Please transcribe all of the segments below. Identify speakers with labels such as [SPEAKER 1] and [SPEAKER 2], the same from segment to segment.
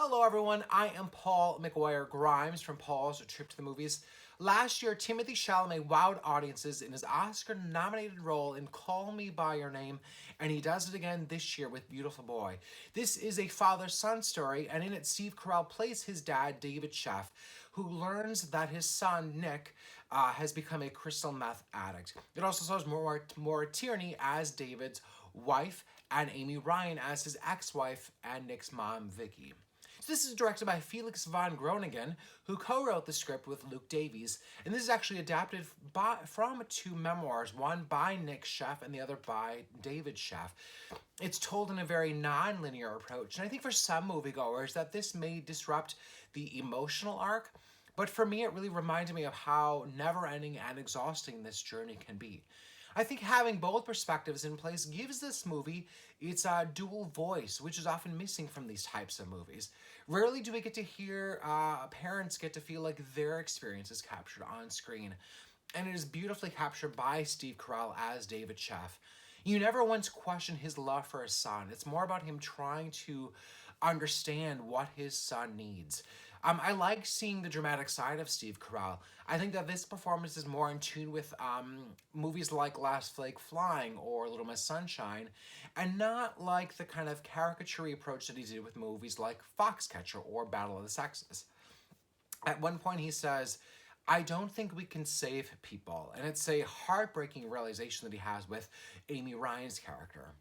[SPEAKER 1] Hello everyone, I am Paul McGuire Grimes from Paul's Trip to the Movies. Last year, Timothée Chalamet wowed audiences in his Oscar-nominated role in Call Me By Your Name, and he does it again this year with Beautiful Boy. This is a father-son story, and in it, Steve Carell plays his dad, David Sheff, who learns that his son, Nic, has become a crystal meth addict. It also stars Maura Tierney as David's wife, and Amy Ryan as his ex-wife and Nic's mom, Vicky. So this is directed by Felix von Groningen, who co-wrote the script with Luke Davies, and this is actually adapted from two memoirs, one by Nic Sheff and the other by David Sheff. It's told in a very non-linear approach, and I think for some moviegoers that this may disrupt the emotional arc, but for me it really reminded me of how never-ending and exhausting this journey can be. I think having both perspectives in place gives this movie its dual voice, which is often missing from these types of movies. Rarely do we get to hear parents get to feel like their experience is captured on screen. And it is beautifully captured by Steve Carell as David Sheff. You never once question his love for his son. It's more about him trying to understand what his son needs. I like seeing the dramatic side of Steve Carell. I think that this performance is more in tune with movies like Last Flake Flying or Little Miss Sunshine, and not like the kind of caricature approach that he did with movies like Foxcatcher or Battle of the Sexes. At one point he says, "I don't think we can save people," and it's a heartbreaking realization that he has with Amy Ryan's character.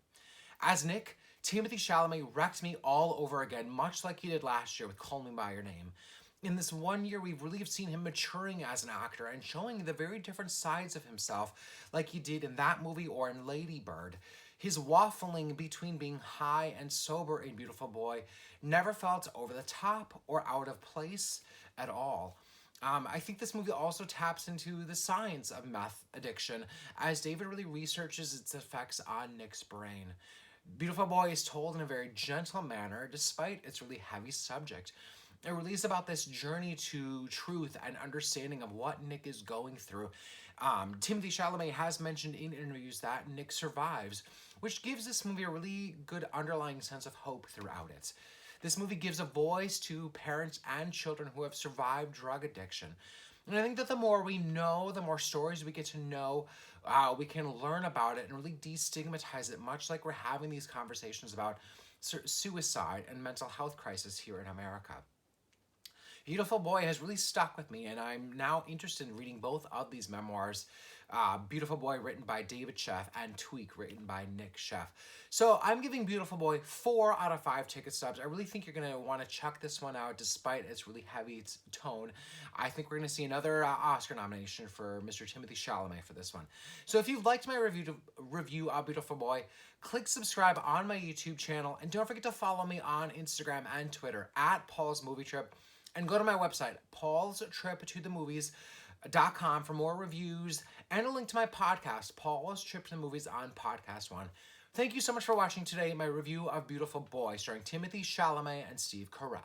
[SPEAKER 1] As Nic, Timothée Chalamet wrecked me all over again, much like he did last year with Call Me By Your Name. In this 1 year, we've really seen him maturing as an actor and showing the very different sides of himself, like he did in that movie or in Lady Bird. His waffling between being high and sober in Beautiful Boy never felt over the top or out of place at all. I think this movie also taps into the science of meth addiction, as David really researches its effects on Nic's brain. Beautiful Boy is told in a very gentle manner, despite its really heavy subject. It really is about this journey to truth and understanding of what Nic is going through. Timothée Chalamet has mentioned in interviews that Nic survives, which gives this movie a really good underlying sense of hope throughout it. This movie gives a voice to parents and children who have survived drug addiction. And I think that the more we know, the more stories we get to know, we can learn about it and really destigmatize it, much like we're having these conversations about suicide and mental health crisis here in America. Beautiful Boy has really stuck with me, and I'm now interested in reading both of these memoirs. Beautiful Boy written by David Sheff and Tweak written by Nic Sheff. So I'm giving Beautiful Boy 4 out of 5 ticket stubs. I really think you're going to want to check this one out despite its really heavy tone. I think we're going to see another Oscar nomination for Mr. Timothée Chalamet for this one. So if you've liked my review of Beautiful Boy, click subscribe on my YouTube channel, and don't forget to follow me on Instagram and Twitter at Paul's Movie Trip. And go to my website, paulstriptothemovies.com, for more reviews and a link to my podcast, Paul's Trip to the Movies, on Podcast One. Thank you so much for watching today, my review of Beautiful Boy, starring Timothée Chalamet and Steve Carell.